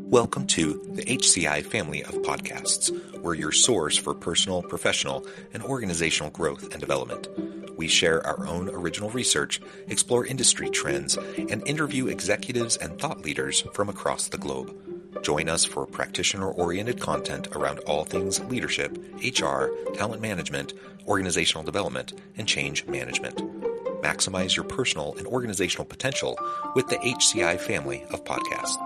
Welcome to the HCI family of podcasts. We're your source for personal, professional, and organizational growth and development. We share our own original research, explore industry trends, and interview executives and thought leaders from across the globe. Join us for practitioner-oriented content around all things leadership, HR, talent management, organizational development, and change management. Maximize your personal and organizational potential with the HCI family of podcasts.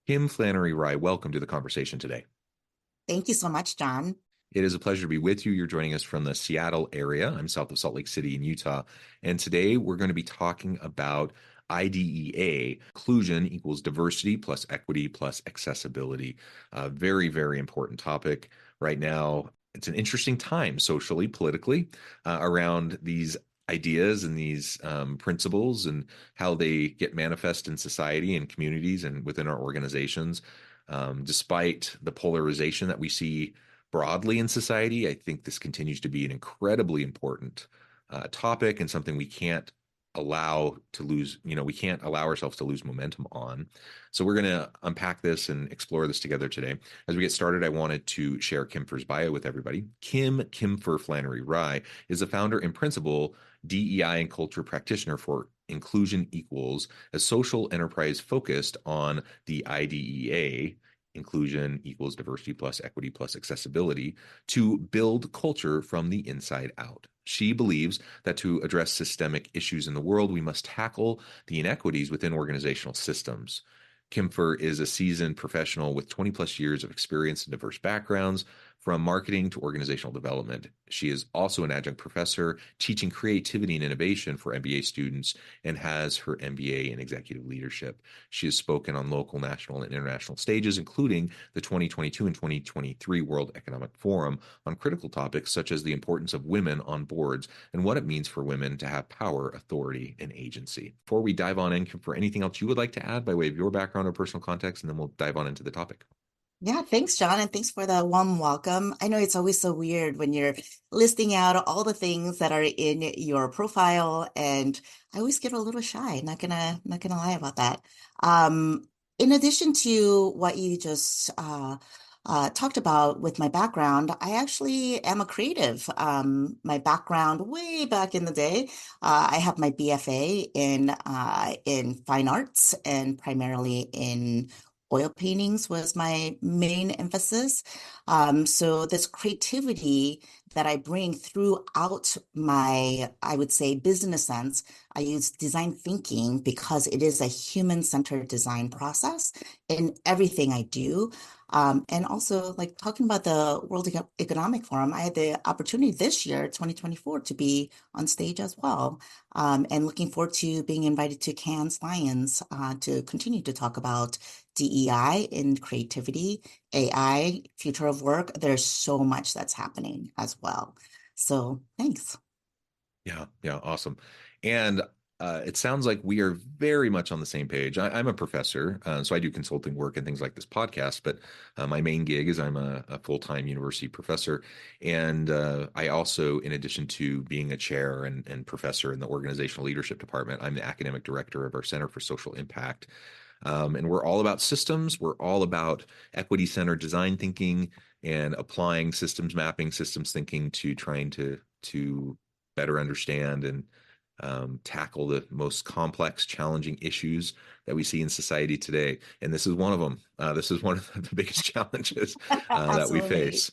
Kim Flanery-Rye, welcome to the conversation today. Thank you so much, John. It is a pleasure to be with you. You're joining us from the Seattle area. I'm south of Salt Lake City in Utah. And today we're going to be talking about IDEA, inclusion equals diversity plus equity plus accessibility. A very, very important topic right now. It's an interesting time socially, politically, around these ideas and these principles and how they get manifest in society and communities and within our organizations. Despite the polarization that we see broadly in society, I think this continues to be an incredibly important topic and something we can't allow to lose, we can't allow ourselves to lose momentum on. So we're going to unpack this and explore this together today. As we get started, I wanted to share Kimfer's bio with everybody. Kim Flanery-Rye is the founder and principal DEI and culture practitioner for Inclusion Equals, a social enterprise focused on the IDEA, inclusion equals diversity plus equity plus accessibility, to build culture from the inside out. She believes that to address systemic issues in the world, we must tackle the inequities within organizational systems. Kimfer is a seasoned professional with 20 plus years of experience in diverse backgrounds, from marketing to organizational development. She is also an adjunct professor teaching creativity and innovation for MBA students and has her MBA in executive leadership. She has spoken on local, national, and international stages, including the 2022 and 2023 World Economic Forum, on critical topics such as the importance of women on boards and what it means for women to have power, authority, and agency. Before we dive on in, for anything else you would like to add by way of your background or personal context, and then we'll dive on into the topic. Yeah, thanks, John, and thanks for the warm welcome. I know it's always so weird when you're listing out all the things that are in your profile, and I always get a little shy. Not gonna lie about that. In addition to what you just talked about with my background, I actually am a creative. My background way back in the day, I have my BFA in fine arts and primarily in oil paintings was my main emphasis. So this creativity that I bring throughout my, I would say, business sense, I use design thinking because it is a human-centered design process in everything I do. And also, like talking about the World Economic Forum, I had the opportunity this year, 2024, to be on stage as well. And looking forward to being invited to Cannes Lions to continue to talk about DEI in creativity, AI, future of work. There's so much that's happening as well. So thanks. Yeah, awesome. And it sounds like we are very much on the same page. I'm a professor, so I do consulting work and things like this podcast, but my main gig is I'm a full-time university professor. And I also, in addition to being a chair and professor in the organizational leadership department, I'm the academic director of our Center for Social Impact. And we're all about systems. We're all about equity-centered design thinking and applying systems mapping, systems thinking to trying to better understand and tackle the most complex, challenging issues that we see in society today. And this is one of them. This is one of the biggest challenges that we face.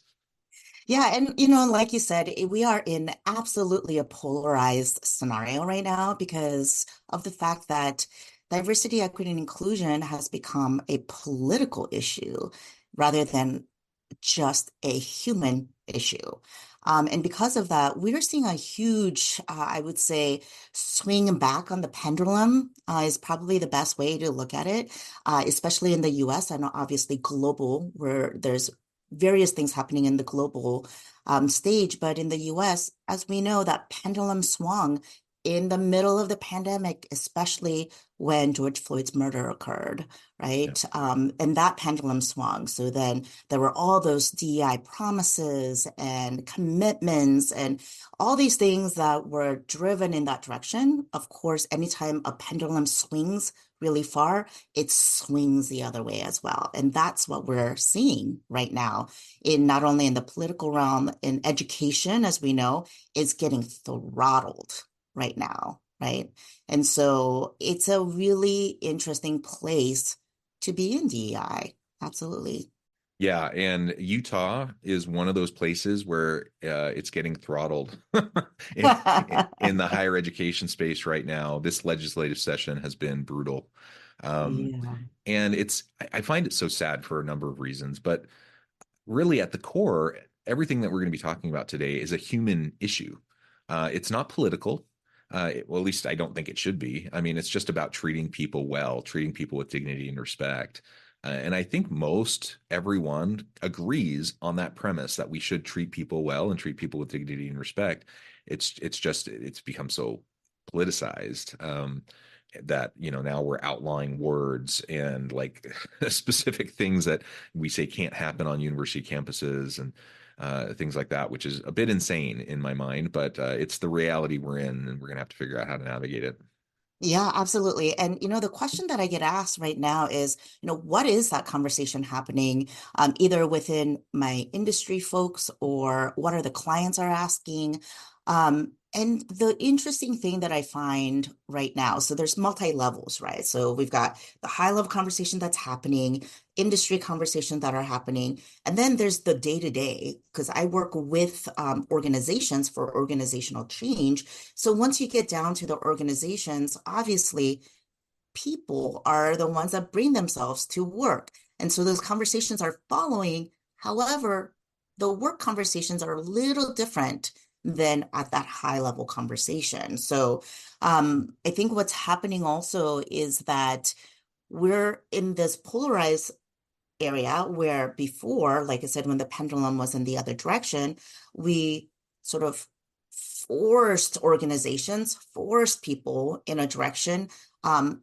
Yeah, and like you said, we are in absolutely a polarized scenario right now because of the fact that diversity, equity, and inclusion has become a political issue rather than just a human issue. And because of that, we're seeing a huge, I would say, swing back on the pendulum is probably the best way to look at it, especially in the US and obviously global, where there's various things happening in the global stage. But in the US, as we know, that pendulum swung in the middle of the pandemic, especially when George Floyd's murder occurred, Yeah. right? And that pendulum swung. So then there were all those DEI promises and commitments and all these things that were driven in that direction. Of course, anytime a pendulum swings really far, it swings the other way as well. And that's what we're seeing right now in not only in the political realm, in education, as we know, is getting throttled right now, right? And so it's a really interesting place to be in DEI. Absolutely. Yeah, and Utah is one of those places where it's getting throttled in, in the higher education space right now. This legislative session has been brutal. Um, Yeah. and I find it so sad for a number of reasons, but really at the core, everything that we're going to be talking about today is a human issue. It's not political. Well, at least I don't think it should be. I mean, it's just about treating people well, treating people with dignity and respect. And I think most everyone agrees on that premise that we should treat people well and treat people with dignity and respect. It's become so politicized. That now we're outlawing words and like specific things that we say can't happen on university campuses and things like that, which is a bit insane in my mind, but it's the reality we're in, and we're gonna have to figure out how to navigate it. Yeah, absolutely. And the question that I get asked right now is, what is that conversation happening, either within my industry folks or what are the clients are asking? And the interesting thing that I find right now, so there's multi levels, right? So we've got the high level conversation that's happening, industry conversation that are happening, and then there's the day to day, because I work with organizations for organizational change. So once you get down to the organizations, obviously people are the ones that bring themselves to work. And so those conversations are following. However, the work conversations are a little different than at that high level conversation. So I think what's happening also is that we're in this polarized area where before, like I said, when the pendulum was in the other direction, we sort of forced organizations, forced people in a direction,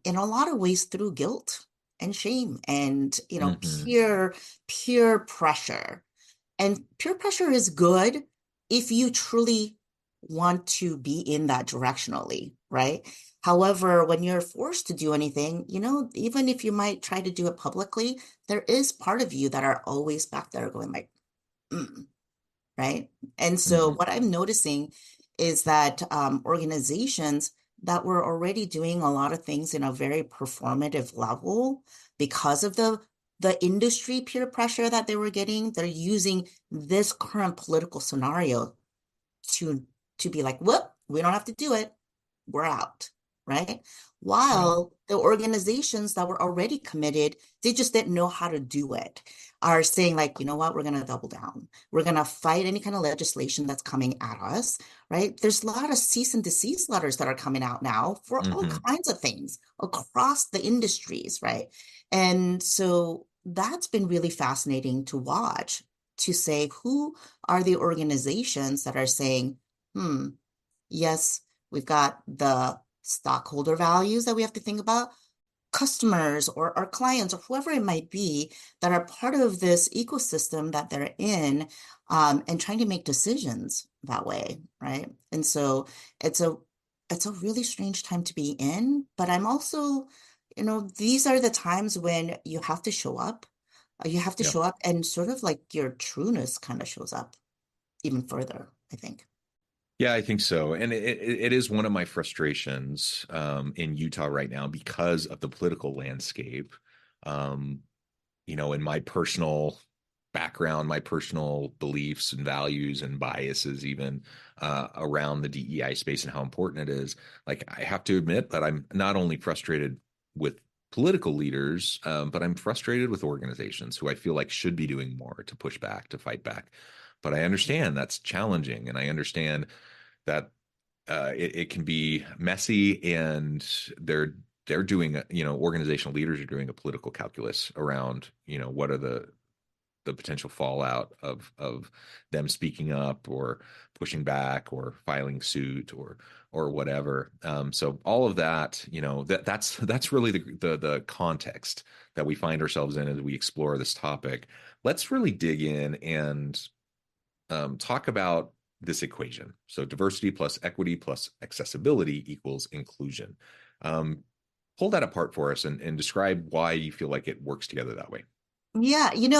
in a lot of ways through guilt and shame and, Hmm. peer pressure. And peer pressure is good if you truly want to be in that directionally, right? However, when you're forced to do anything, even if you might try to do it publicly, there is part of you that are always back there going like, mm, right? And so Hmm. what I'm noticing is that organizations that were already doing a lot of things in a very performative level because of the industry peer pressure that they were getting, they're using this current political scenario to to be like, whoop, we don't have to do it. We're out, right? Yeah. While the organizations that were already committed, they just didn't know how to do it, are saying like, you know what, we're going to double down. We're going to fight any kind of legislation that's coming at us, right? There's a lot of cease and desist letters that are coming out now for all Hmm. kinds of things across the industries, right? And so that's been really fascinating to watch, to say who are the organizations that are saying, hmm, yes, we've got the stockholder values that we have to think about, customers or our clients or whoever it might be that are part of this ecosystem that they're in, and trying to make decisions that way, right? And so it's a it's a really strange time to be in, but I'm also, these are the times when you have to show up. You have to Yeah. show up and sort of like your trueness kind of shows up even further, I think. Yeah, I think so. And it is one of my frustrations in Utah right now because of the political landscape. Um, in my personal background, my personal beliefs and values and biases, even around the DEI space and how important it is. Like, I have to admit that I'm not only frustrated with political leaders, but I'm frustrated with organizations who I feel like should be doing more to push back, to fight back. But I understand that's challenging, and I understand that it can be messy, and they're doing organizational leaders are doing a political calculus around what are the the potential fallout of them speaking up or pushing back or filing suit or whatever. So all of that, that's really the context that we find ourselves in as we explore this topic. Let's really dig in and talk about this equation. So diversity plus equity plus accessibility equals inclusion. Um, Pull that apart for us and describe why you feel like it works together that way. Yeah, in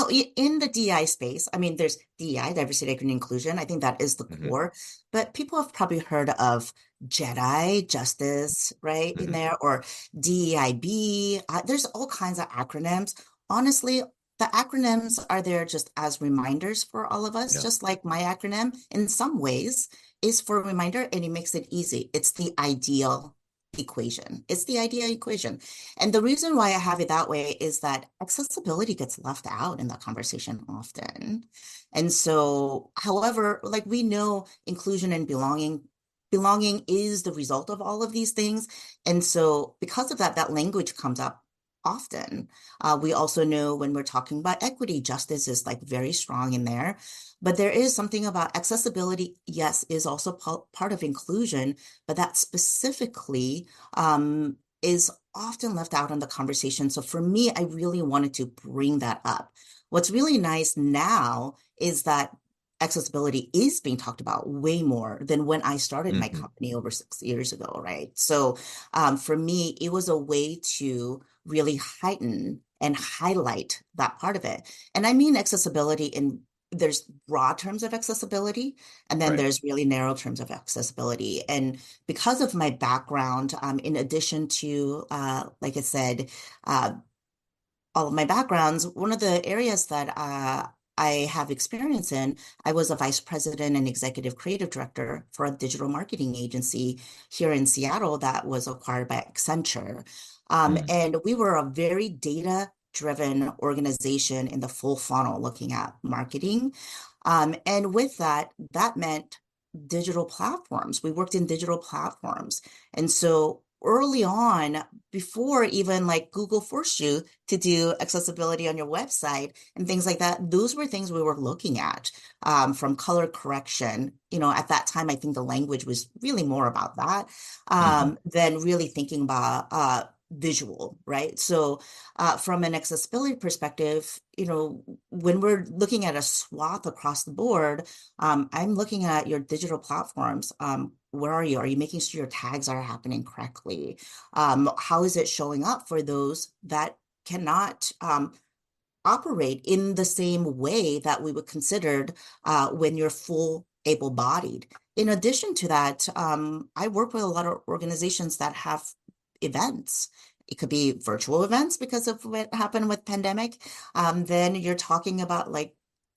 the DEI space, I mean, there's DEI, diversity, equity, and inclusion. I think that is the Hmm. core, but people have probably heard of JEDI, justice, right, in Hmm. there, or DEIB. There's all kinds of acronyms. Honestly, the acronyms are there just as reminders for all of us, Yeah. just like my acronym in some ways is for a reminder and it makes it easy. It's the ideal equation. It's the ideal equation. And the reason why I have it that way is that accessibility gets left out in the conversation often. And so, however, like we know inclusion and belonging is the result of all of these things. And so because of that, that language comes up often. We also know when we're talking about equity, justice is like very strong in there. But there is something about accessibility, yes, is also part of inclusion, but that specifically is often left out in the conversation. So for me, I really wanted to bring that up. What's really nice now is that accessibility is being talked about way more than when I started my Hmm. company over 6 years ago, right? So for me, it was a way to really heighten and highlight that part of it. And I mean accessibility in there's broad terms of accessibility, and then Right. there's really narrow terms of accessibility. And because of my background, in addition to, like I said, uh, all of my backgrounds, one of the areas that I have experience in, I was a vice president and executive creative director for a digital marketing agency here in Seattle that was acquired by Accenture. Mm. And we were a very data-driven organization in the full funnel looking at marketing. And with that, that meant digital platforms. We worked in digital platforms. And so early on, before even like Google forced you to do accessibility on your website and things like that, those were things we were looking at from color correction. At that time, I think the language was really more about that Hmm. than really thinking about visual, right? So, from an accessibility perspective, when we're looking at a swath across the board, I'm looking at your digital platforms. Where are you? Are you making sure your tags are happening correctly? How is it showing up for those that cannot operate in the same way that we would consider when you're full able-bodied? In addition to that, I work with a lot of organizations that have events. It could be virtual events because of what happened with pandemic. Then you're talking about like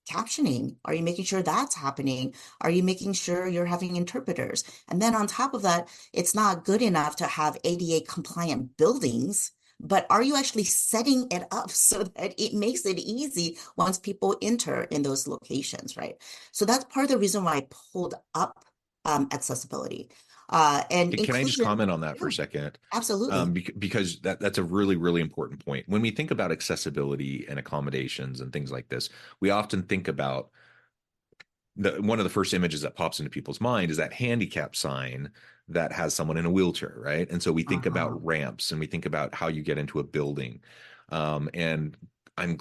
captioning. Are you making sure that's happening? Are you making sure you're having interpreters? And then on top of that, it's not good enough to have ADA compliant buildings, but are you actually setting it up so that it makes it easy once people enter in those locations, right? So that's part of the reason why I pulled up accessibility and Can I just inclusion. comment on that for Yeah, a second? absolutely. Because that's a really, really important point. When we think about accessibility and accommodations and things like this, we often think about one of the first images that pops into people's mind is that handicap sign that has someone in a wheelchair, right? And so we think Uh-huh. about ramps and we think about how you get into a building. And I'm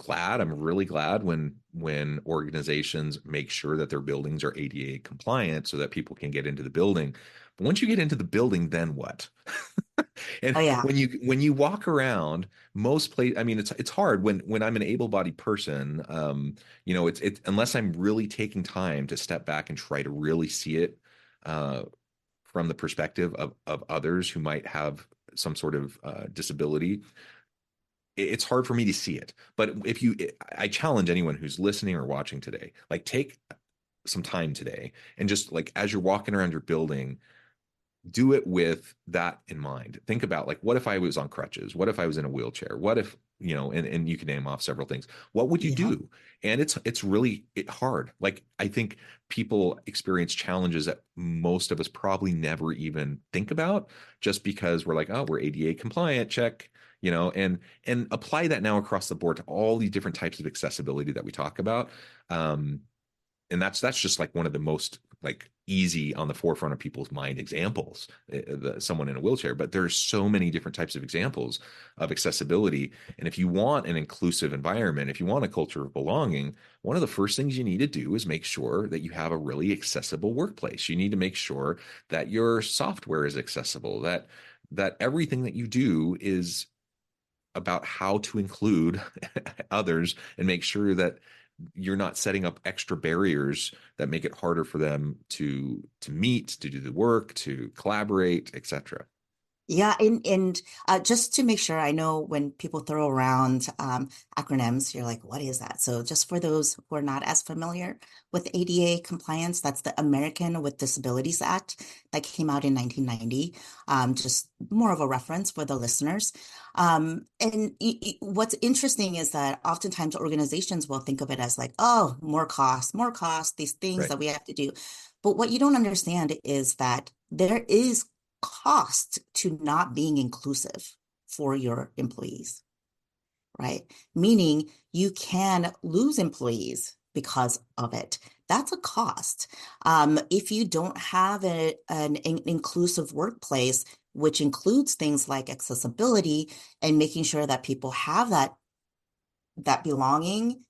really glad when organizations make sure that their buildings are ADA compliant so that people can get into the building. But once you get into the building, then what? And Oh yeah. when you walk around most place, I mean, it's hard when I'm an able-bodied person. It's unless I'm really taking time to step back and try to really see it uh, from the perspective of others who might have some sort of disability. It's hard for me to see it. But I challenge anyone who's listening or watching today, like take some time today and just like as you're walking around your building, do it with that in mind. Think about, like, what if I was on crutches? What if I was in a wheelchair? What if, and you can name off several things. What would you Yeah. do? And it's really hard. Like, I think people experience challenges that most of us probably never even think about, just because we're like, oh, we're ADA compliant, check, and apply that now across the board to all these different types of accessibility that we talk about. Um, and that's just like one of the most, like, easy on the forefront of people's mind examples, someone in a wheelchair. But there's so many different types of examples of accessibility. And if you want an inclusive environment, if you want a culture of belonging, one of the first things you need to do is make sure that you have a really accessible workplace. You need to make sure that your software is accessible, that everything that you do is about how to include others, and make sure that you're not setting up extra barriers that make it harder for them to meet, to do the work, to collaborate, etc. Yeah, and just to make sure, I know when people throw around acronyms, you're like, what is that? So just for those who are not as familiar with ADA compliance, that's the American with Disabilities Act that came out in 1990. Just more of a reference for the listeners. And what's interesting is that oftentimes organizations will think of it as like, oh, more cost, these things Right. that we have to do. But what you don't understand is that there is cost to not being inclusive for your employees, right? Meaning you can lose employees because of it. That's a cost. If you don't have an inclusive workplace, which includes things like accessibility and making sure that people have that belonging,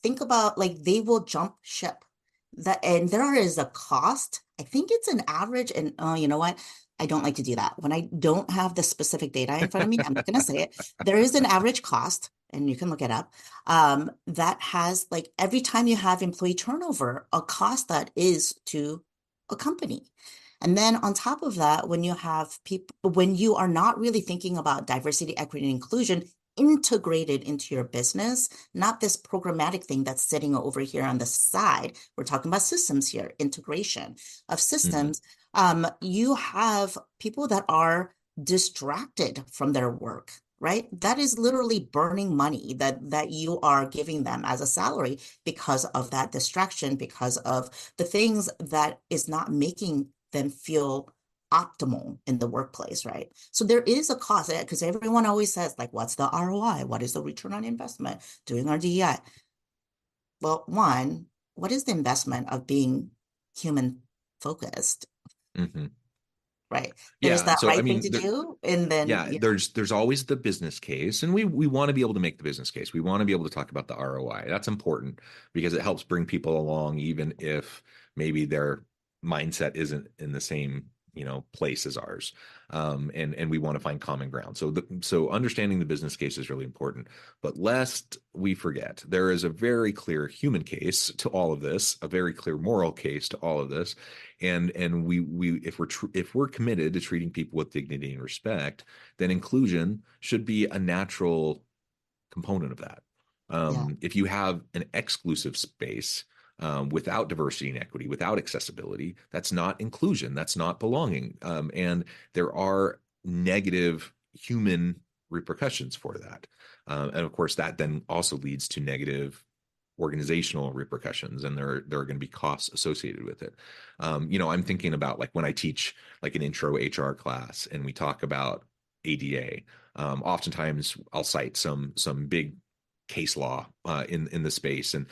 think about like they will jump ship. That and there is a cost. I think it's an average, and oh, you know what? I don't like to do that. When I don't have the specific data in front of me, I'm not going to say it. There is an average cost, and you can look it up. That has like every time you have employee turnover, a cost that is to a company. And then on top of that, when you have people, when you are not really thinking about diversity, equity, and inclusion integrated into your business, not this programmatic thing that's sitting over here on the side. We're talking about systems here, integration of Mm-hmm. systems. You have people that are distracted from their work, right? That is literally burning money that you are giving them as a salary because of that distraction, because of the things that is not making them feel optimal in the workplace, right? So there is a cost because everyone always says, like, what's the ROI? What is the return on investment doing our DEI? Well, one, what is the investment of being human focused, Mm-hmm. right? There's Yeah. that So, I right thing mean, to do. And then, yeah, yeah, there's always the business case, and we want to be able to make the business case. We want to be able to talk about the ROI. That's important because it helps bring people along, even if maybe their mindset isn't in the same, place as ours. And we want to find common ground. So understanding the business case is really important. But lest we forget, there is a very clear human case to all of this, a very clear moral case to all of this. And we if we're committed to treating people with dignity and respect, then inclusion should be a natural component of that. yeah, If you have an exclusive space, without diversity and equity, without accessibility, that's not inclusion, that's not belonging. And there are negative human repercussions for that. And of course, that then also leads to negative organizational repercussions, and there are going to be costs associated with it. I'm thinking about, like, when I teach like an intro HR class and we talk about ADA. Oftentimes I'll cite some big case law in the space, and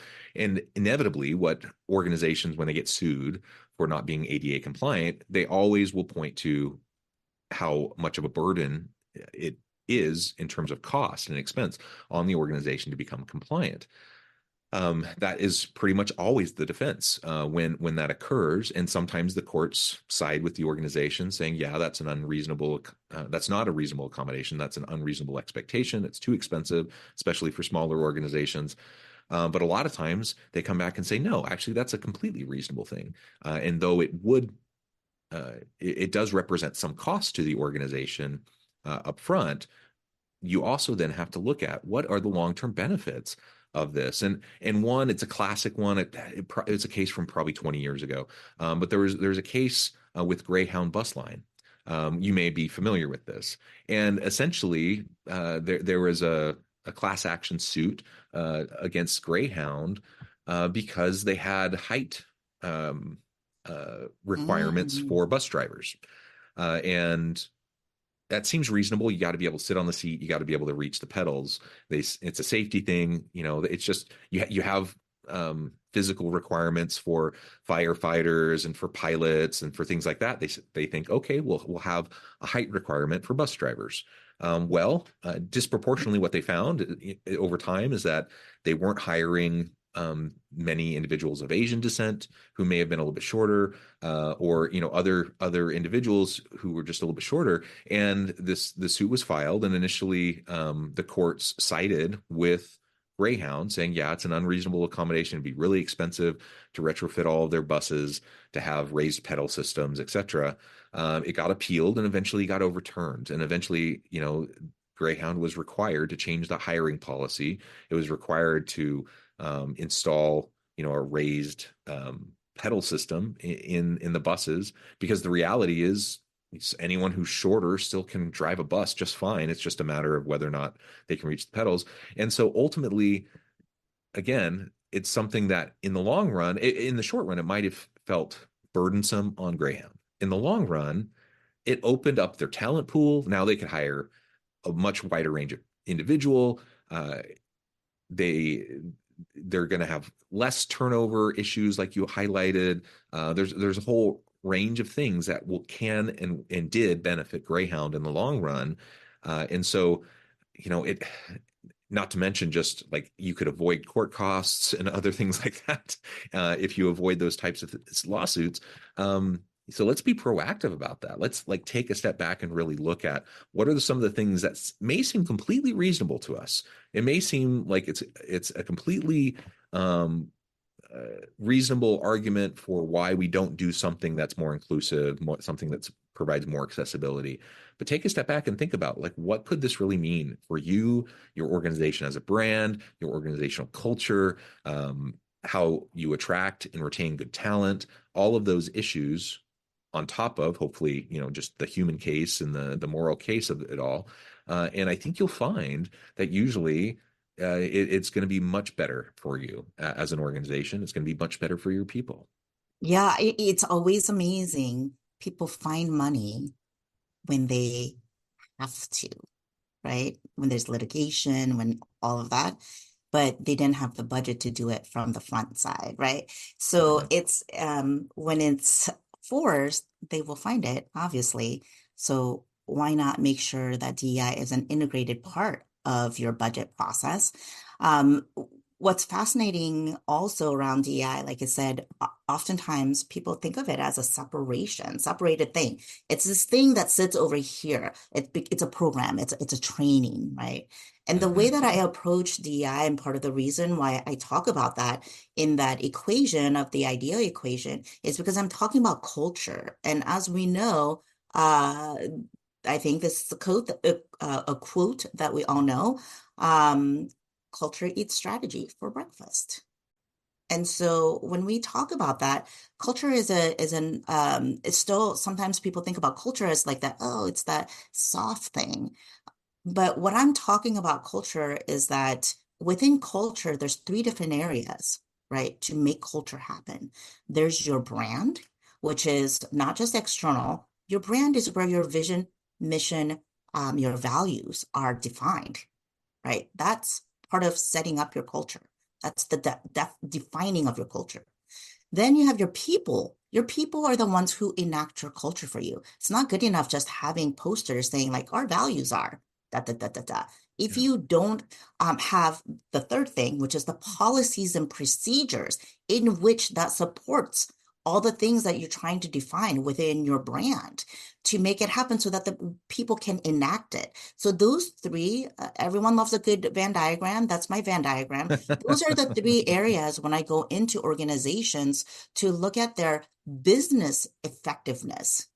inevitably, what organizations, when they get sued for not being ADA compliant, they always will point to how much of a burden it is in terms of cost and expense on the organization to become compliant. That is pretty much always the defense when that occurs, and sometimes the courts side with the organization, saying, "Yeah, that's not a reasonable accommodation. That's an unreasonable expectation. It's too expensive, especially for smaller organizations." But a lot of times they come back and say, "No, actually, that's a completely reasonable thing." And though it does represent some cost to the organization up front, you also then have to look at what are the long-term benefits of this. And one, it's a classic one. It's a case from probably 20 years ago. But there's a case with Greyhound Bus Line. You may be familiar with this. And essentially, there was a class action suit against Greyhound because they had height requirements Mm. for bus drivers. And that seems reasonable. You got to be able to sit on the seat. You got to be able to reach the pedals. It's a safety thing. It's just you have physical requirements for firefighters and for pilots and for things like that. They think, okay, we'll have a height requirement for bus drivers. Disproportionately, what they found over time is that they weren't hiring many individuals of Asian descent who may have been a little bit shorter, or other individuals who were just a little bit shorter. And the suit was filed, and initially the courts sided with Greyhound, saying, yeah, it's an unreasonable accommodation. It'd be really expensive to retrofit all of their buses to have raised pedal systems, etc. It got appealed and eventually got overturned. And eventually, Greyhound was required to change the hiring policy. It was required to install, a raised pedal system in the buses, because the reality is anyone who's shorter still can drive a bus just fine. It's just a matter of whether or not they can reach the pedals. And so ultimately, again, it's something that in the long run, in the short run, it might have felt burdensome on Greyhound. In the long run, it opened up their talent pool. Now they could hire a much wider range of individual. They're going to have less turnover issues, like you highlighted. There's a whole range of things that can and did benefit Greyhound in the long run. And so, it, not to mention just like you could avoid court costs and other things like that if you avoid those types of lawsuits. So let's be proactive about that. Let's like take a step back and really look at what are some of the things that may seem completely reasonable to us. It may seem like it's a completely reasonable argument for why we don't do something that's more inclusive, something that provides more accessibility. But take a step back and think about, like, what could this really mean for you, your organization as a brand, your organizational culture, how you attract and retain good talent, all of those issues on top of hopefully, just the human case and the moral case of it all. And I think you'll find that usually it's going to be much better for you as an organization. It's going to be much better for your people. Yeah, it's always amazing. People find money when they have to, right? When there's litigation, when all of that, but they didn't have the budget to do it from the front side, right? So Certainly. it's when it's forced, they will find it, obviously. So why not make sure that DEI is an integrated part of your budget process? Um, what's fascinating also around DEI, like I said, oftentimes people think of it as a separated thing. It's this thing that sits over here. It's a program. It's a training, right? And the way Mm-hmm. that I approach DEI, and part of the reason why I talk about that in that equation of the ideal equation, is because I'm talking about culture. And as we know, I think this is a quote that we all know. Um, Culture eats strategy for breakfast. And so when we talk about that, culture it's still, sometimes people think about culture as like that, oh, it's that soft thing. But what I'm talking about culture is that within culture, there's three different areas, right, to make culture happen. There's your brand, which is not just external. Your brand is where your vision, mission, your values are defined, right? That's part of setting up your culture. That's the defining of your culture. Then you have your people. Your people are the ones who enact your culture for you. It's not good enough just having posters saying like our values are da da da da da. If Yeah. you don't have the third thing, which is the policies and procedures in which that supports all the things that you're trying to define within your brand to make it happen so that the people can enact it. So those three, everyone loves a good Venn diagram. That's my Venn diagram. Those are the three areas when I go into organizations to look at their business effectiveness.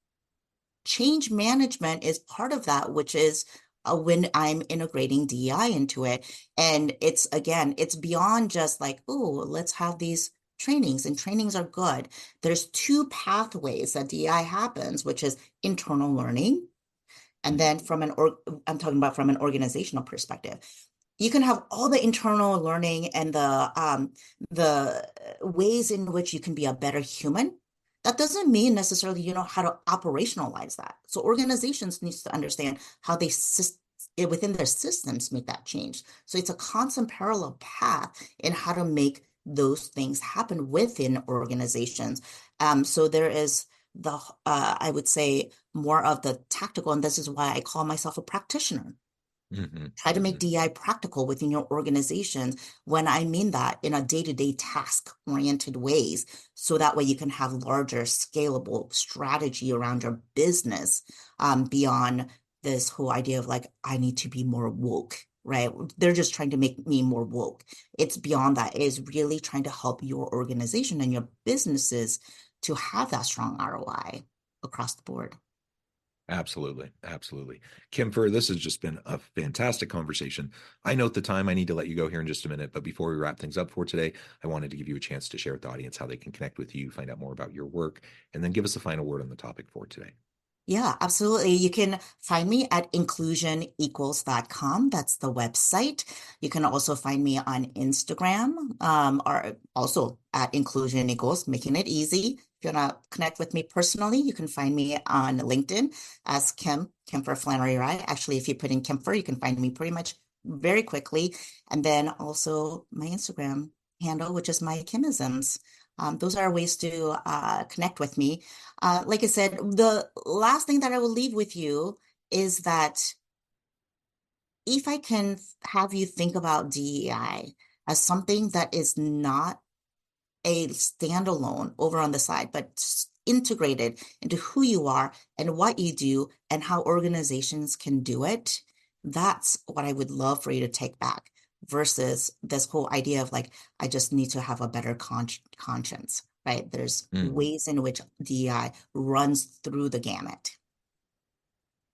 Change management is part of that, which is when I'm integrating DEI into it. And it's, again, it's beyond just like, oh, let's have these trainings, and trainings are good. There's two pathways that DEI happens, which is internal learning. And then I'm talking about from an organizational perspective. You can have all the internal learning and the ways in which you can be a better human. That doesn't mean necessarily you know how to operationalize that. So organizations needs to understand how they within their systems make that change. So it's a constant parallel path in how to make those things happen within organizations. So there is I would say more of the tactical, and this is why I call myself a practitioner. Mm-hmm. Try to make Mm-hmm. DI practical within your organizations when I mean that in a day-to-day task-oriented ways, so that way you can have larger scalable strategy around your business beyond this whole idea of like, I need to be more woke, right? They're just trying to make me more woke. It's beyond that. It is really trying to help your organization and your businesses to have that strong ROI across the board. Absolutely. Absolutely. Kimfer, this has just been a fantastic conversation. I note the time. I need to let you go here in just a minute. But before we wrap things up for today, I wanted to give you a chance to share with the audience how they can connect with you, find out more about your work, and then give us a final word on the topic for today. Yeah, absolutely. You can find me at inclusionequals.com. That's the website. You can also find me on Instagram, or also at Inclusion Equals, making it easy. If you want to connect with me personally, you can find me on LinkedIn as Kimfer Flanery-Rye. Actually, if you put in Kimfer, you can find me pretty much very quickly. And then also my Instagram handle, which is my Kimisms. Those are ways to connect with me. Like I said, the last thing that I will leave with you is that if I can have you think about DEI as something that is not a standalone over on the side, but integrated into who you are and what you do and how organizations can do it, that's what I would love for you to take back versus this whole idea of like, I just need to have a better conscience, right? There's Mm. ways in which DEI runs through the gamut.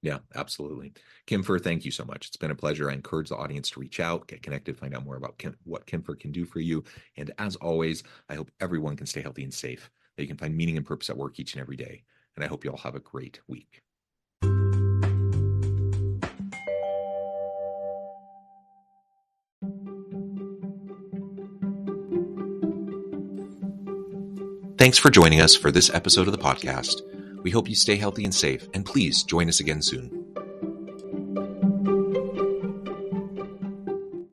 Yeah, absolutely. Kimfer, thank you so much. It's been a pleasure. I encourage the audience to reach out, get connected, find out more about what Kimfer can do for you. And as always, I hope everyone can stay healthy and safe, that you can find meaning and purpose at work each and every day. And I hope you all have a great week. Thanks for joining us for this episode of the podcast. We hope you stay healthy and safe, and please join us again soon.